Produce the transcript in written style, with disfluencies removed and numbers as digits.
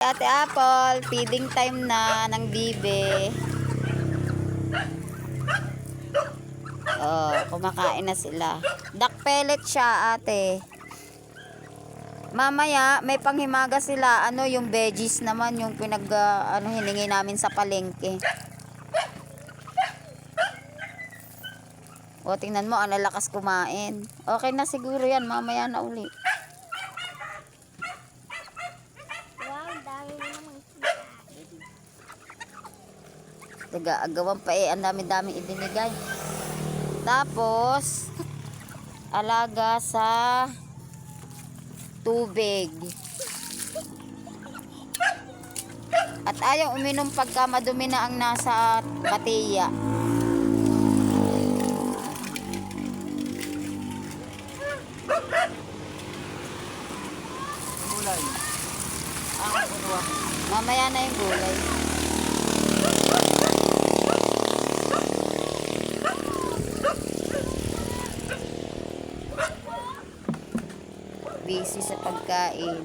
Ate Apple, feeding time na ng bibe. Oh, kumakain na sila. Duck pellet siya, ate. Mamaya, may panghimaga sila. Ano, yung veggies naman, yung hiningi namin sa palengke. O, tingnan mo, ang lalakas kumain. Okay na siguro yan, mamaya na uli. Agawan pa ang dami-daming ibinigay. Tapos, alaga sa tubig. At ayaw uminom pagka madumi na ang nasa batiya. Gulay. Mamaya na yung gulay. Busy sa pagkain.